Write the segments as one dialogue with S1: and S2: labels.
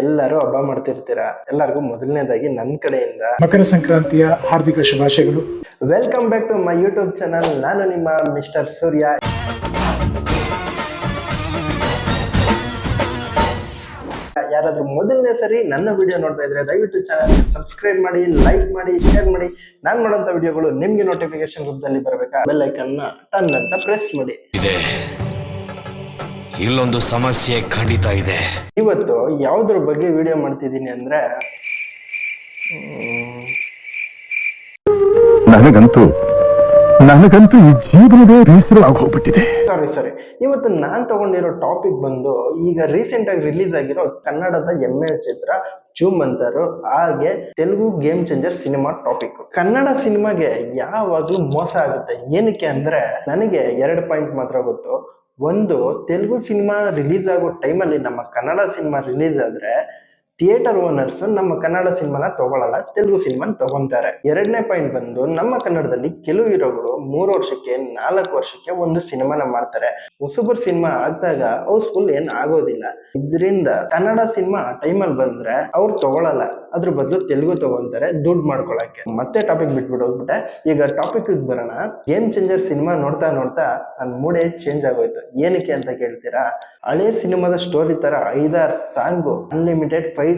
S1: ಎಲ್ಲರೂ ಹಬ್ಬ ಮಾಡ್ತಿರ್ತೀರಾ. ಎಲ್ಲರಿಗೂ ಮೊದಲನೇದಾಗಿ ನನ್ನ ಕಡೆಯಿಂದ
S2: ಮಕರ ಸಂಕ್ರಾಂತಿಯ ಹಾರ್ದಿಕ ಶುಭಾಶಯಗಳು.
S1: Welcome back to my YouTube channel. ನಾನು ನಿಮ್ಮ ಮಿಸ್ಟರ್ ಸೂರ್ಯ. ಯಾರಾದ್ರೂ ಮೊದಲನೇ ಸರಿ ನನ್ನ ವಿಡಿಯೋ ನೋಡ್ತಾ ಇದ್ರೆ ದಯವಿಟ್ಟು ಚಾನಲ್ ಸಬ್ಸ್ಕ್ರೈಬ್ ಮಾಡಿ, ಲೈಕ್ ಮಾಡಿ, ಶೇರ್ ಮಾಡಿ. ನಾನು ಮಾಡೋಂಥ ವಿಡಿಯೋಗಳು ನಿಮ್ಗೆ ನೋಟಿಫಿಕೇಶನ್ ರೂಪದಲ್ಲಿ ಬರಬೇಕಾ ಬೆಲ್ ಐಕನ್ ಟನ್ ಅಂತ ಪ್ರೆಸ್ ಮಾಡಿ.
S3: ಇಲ್ಲೊಂದು ಸಮಸ್ಯೆ ಖಂಡಿತ ಇದೆ.
S1: ಇವತ್ತು ಯಾವ್ದ್ರ ಬಗ್ಗೆ ವಿಡಿಯೋ ಮಾಡ್ತಿದ್ದೀನಿ ಅಂದ್ರೆ
S4: ನನಗಂತೂ ಈ ಜೀವನವೇ ಬೇಸರ ಆಗೋಗ್ಬಿಟ್ಟಿದೆ.
S1: ಸಾರಿ ಇವತ್ತು ನಾನ್ ತಗೊಂಡಿರೋ ಟಾಪಿಕ್ ಬಂದು ಈಗ ರೀಸೆಂಟ್ ಆಗಿ ರಿಲೀಸ್ ಆಗಿರೋ ಕನ್ನಡದ ಹೆಮ್ಮೆಯ ಚಿತ್ರ ಚೂಮಂತರು, ಹಾಗೆ Telugu game changer cinema topic. Kannada ಸಿನಿಮಾಗೆ ಯಾವಾಗ್ಲೂ ಮೋಸ ಆಗುತ್ತೆ. ಏನಕ್ಕೆ ಅಂದ್ರೆ ನನಗೆ 2 ಪಾಯಿಂಟ್ ಮಾತ್ರ ಗೊತ್ತು. ಒಂದು, ತೆಲುಗು ಸಿನಿಮಾ ರಿಲೀಸ್ ಆಗೋ ಟೈಮಲ್ಲಿ ನಮ್ಮ ಕನ್ನಡ ಸಿನಿಮಾ ರಿಲೀಸ್ ಆದ್ರೆ ಥಿಯೇಟರ್ ಓನರ್ಸ್ ನಮ್ಮ ಕನ್ನಡ ಸಿನಿಮಾನ ತಗೊಳ್ಳಲ್ಲ, ತೆಲುಗು ಸಿನಿಮಾನ ತಗೊಂತಾರೆ. 2ನೇ ಪಾಯಿಂಟ್ ಬಂದು ನಮ್ಮ ಕನ್ನಡದಲ್ಲಿ ಕೆಲವು ಹೀರೋಗಳು 3 ವರ್ಷಕ್ಕೆ 4 ವರ್ಷಕ್ಕೆ ಒಂದು ಸಿನಿಮಾನ ಮಾಡ್ತಾರೆ. ಹೊಸಬರ್ ಸಿನಿಮಾ ಆಗ್ದಾಗ ಹೌಸ್ಫುಲ್ ಏನ್ ಆಗೋದಿಲ್ಲ. ಇದರಿಂದ ಕನ್ನಡ ಸಿನಿಮಾ ಟೈಮಲ್ಲಿ ಬಂದ್ರೆ ಅವ್ರು ತಗೊಳ್ಳಲ್ಲ, ಅದ್ರ ಬದಲು ತೆಲುಗು ತಗೊಂತಾರೆ ದುಡ್ಡು ಮಾಡ್ಕೊಳಕ್ಕೆ. ಮತ್ತೆ ಟಾಪಿಕ್ ಬಿಟ್ಬಿಟ್ಟು ಹೋಗ್ಬಿಟ್ಟೆ. ಈಗ ಟಾಪಿಕ್ ಬರೋಣ. ಗೇಮ್ ಚೇಂಜರ್ ಸಿನಿಮಾ ನೋಡ್ತಾ ನನ್ನ ಮೂಡೇ ಚೇಂಜ್ ಆಗೋಯ್ತು. ಏನಕ್ಕೆ ಅಂತ ಕೇಳ್ತೀರಾ? ಹಳೆ ಸಿನಿಮಾದ ಸ್ಟೋರಿ ತರ 5-6 ಸಾಂಗು, ಅನ್ಲಿಮಿಟೆಡ್ ಫೈಟ್,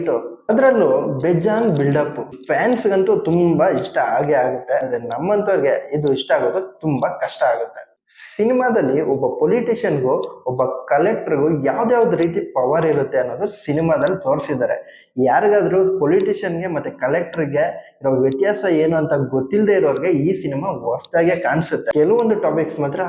S1: ಅದ್ರಲ್ಲೂ ಬೆಜಾನ್ ಬಿಲ್ಡಪ್. ಫ್ಯಾನ್ಸ್ ಗಂತೂ ತುಂಬಾ ಇಷ್ಟ ಆಗೇ ಆಗುತ್ತೆ. ಆದ್ರೆ ನಮ್ಮಂತವ್ರಿಗೆ ಇದು ಇಷ್ಟ ಆಗೋದು ತುಂಬಾ ಕಷ್ಟ ಆಗುತ್ತೆ. ಸಿನಿಮಾದಲ್ಲಿ ಒಬ್ಬ ಪೊಲಿಟಿಷಿಯನ್ಗೂ ಒಬ್ಬ ಕಲೆಕ್ಟರ್ಗೂ ಯಾವ್ದಾವ್ದು ರೀತಿ ಪವರ್ ಇರುತ್ತೆ ಅನ್ನೋದು ಸಿನಿಮಾದಲ್ಲಿ ತೋರಿಸಿದ್ದಾರೆ. ಯಾರಿಗಾದ್ರೂ ಪೊಲಿಟಿಷಿಯನ್ಗೆ ಮತ್ತೆ ಕಲೆಕ್ಟರ್ಗೆ ಇರೋ ವ್ಯತ್ಯಾಸ ಏನು ಅಂತ ಗೊತ್ತಿಲ್ಲದೆ ಇರೋರ್ಗೆ ಈ ಸಿನಿಮಾ ಹೊಸದಾಗೆ ಕಾಣಿಸುತ್ತೆ. ಕೆಲವೊಂದು ಟಾಪಿಕ್ಸ್ ಮಾತ್ರ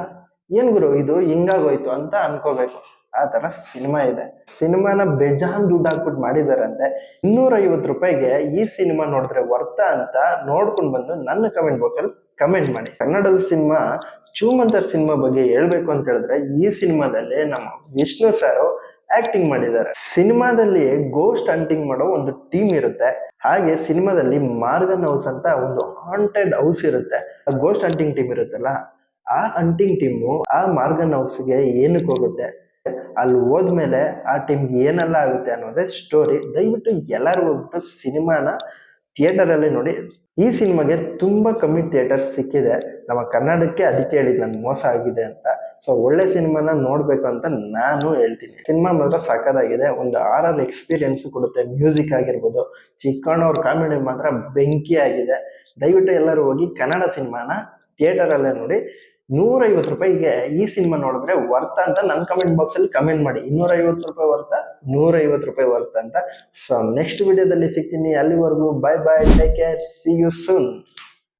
S1: ಏನ್ ಗುರು ಇದು ಹಿಂಗಾಗೋಯ್ತು ಅಂತ ಅನ್ಕೋಬೇಕು. ಆ ತರ ಸಿನಿಮಾ ಇದೆ. ಸಿನಿಮಾನ ಬೇಜಾನ್ ದುಡ್ಡು ಹಾಕ್ಬಿಟ್ಟು ಮಾಡಿದಾರಂತೆ. 250 ರೂಪಾಯಿಗೆ ಈ ಸಿನಿಮಾ ನೋಡಿದ್ರೆ ವರ್ತ ಅಂತ ನೋಡ್ಕೊಂಡ್ ಬಂದು ನನ್ನ ಕಮೆಂಟ್ ಬಾಕ್ಸ್ ಅಲ್ಲಿ ಕಮೆಂಟ್ ಮಾಡಿ. ಕನ್ನಡದ ಸಿನಿಮಾ ಚೂಮಂತರ್ ಸಿನಿಮಾ ಬಗ್ಗೆ ಹೇಳ್ಬೇಕು ಅಂತ ಹೇಳಿದ್ರೆ ಈ ಸಿನಿಮಾದಲ್ಲಿ ನಮ್ಮ ವಿಷ್ಣು ಸರ್ ಆಕ್ಟಿಂಗ್ ಮಾಡಿದ್ದಾರೆ. ಸಿನಿಮಾದಲ್ಲಿ ಗೋಸ್ಟ್ ಹಂಟಿಂಗ್ ಮಾಡೋ ಒಂದು ಟೀಮ್ ಇರುತ್ತೆ. ಹಾಗೆ ಸಿನಿಮಾದಲ್ಲಿ ಮಾರ್ಗನ್ ಹೌಸ್ ಅಂತ ಒಂದು ಹಾಂಟೆಡ್ ಹೌಸ್ ಇರುತ್ತೆ. ಆ ಗೋಸ್ಟ್ ಹಂಟಿಂಗ್ ಟೀಮ್ ಇರುತ್ತಲ್ಲ, ಆ ಹಂಟಿಂಗ್ ಟೀಮು ಆ ಮಾರ್ಗನ್ ಹೌಸ್ಗೆ ಏನಕ್ಕೆ ಹೋಗುತ್ತೆ, ಅಲ್ಲಿ ಹೋದ್ಮೇಲೆ ಆ ಟೀಮ್ಗೆ ಏನೆಲ್ಲ ಆಗುತ್ತೆ ಅನ್ನೋದೇ ಸ್ಟೋರಿ. ದಯವಿಟ್ಟು ಎಲ್ಲರೂ ಹೋಗ್ಬಿಟ್ಟು ಸಿನಿಮಾನ ಥಿಯೇಟರ್ ಅಲ್ಲಿ ನೋಡಿ. ಈ ಸಿನಿಮಾಗೆ ತುಂಬಾ ಕಮ್ಮಿ ಥಿಯೇಟರ್ ಸಿಕ್ಕಿದೆ ನಮ್ಮ ಕನ್ನಡಕ್ಕೆ. ಅದಕ್ಕೆ ಹೇಳಿದ್ ನನ್ಗೆ ಮೋಸ ಆಗಿದೆ ಅಂತ. ಸೊ ಒಳ್ಳೆ ಸಿನಿಮಾನ ನೋಡ್ಬೇಕು ಅಂತ ನಾನು ಹೇಳ್ತೀನಿ. ಸಿನಿಮಾ ಮಾತ್ರ ಸಕ್ಕತ್ತಾಗಿದೆ. ಒಂದು ಹಾರರ್ ಎಕ್ಸ್ಪೀರಿಯನ್ಸ್ ಕೊಡುತ್ತೆ. ಮ್ಯೂಸಿಕ್ ಆಗಿರ್ಬೋದು, ಚಿಕ್ಕಣ್ಣವ್ರ ಕಾಮಿಡಿ ಮಾತ್ರ ಬೆಂಕಿ ಆಗಿದೆ. ದಯವಿಟ್ಟು ಎಲ್ಲರೂ ಹೋಗಿ ಕನ್ನಡ ಸಿನಿಮಾನ ಥಿಯೇಟರ್ ಅಲ್ಲೇ ನೋಡಿ. 150 ರೂಪಾಯಿಗೆ ಈ ಸಿನಿಮಾ ನೋಡಿದ್ರೆ ವರ್ತ ಅಂತ ನನ್ನ ಕಮೆಂಟ್ ಬಾಕ್ಸ್ ಅಲ್ಲಿ ಕಮೆಂಟ್ ಮಾಡಿ. 250 ರೂಪಾಯಿ ವರ್ತ, 150 ರೂಪಾಯಿ ವರ್ತ ಅಂತ. ಸೊ ನೆಕ್ಸ್ಟ್ ವಿಡಿಯೋದಲ್ಲಿ ಸಿಗ್ತೀನಿ. ಅಲ್ಲಿವರೆಗೂ bye bye, take care, see you soon.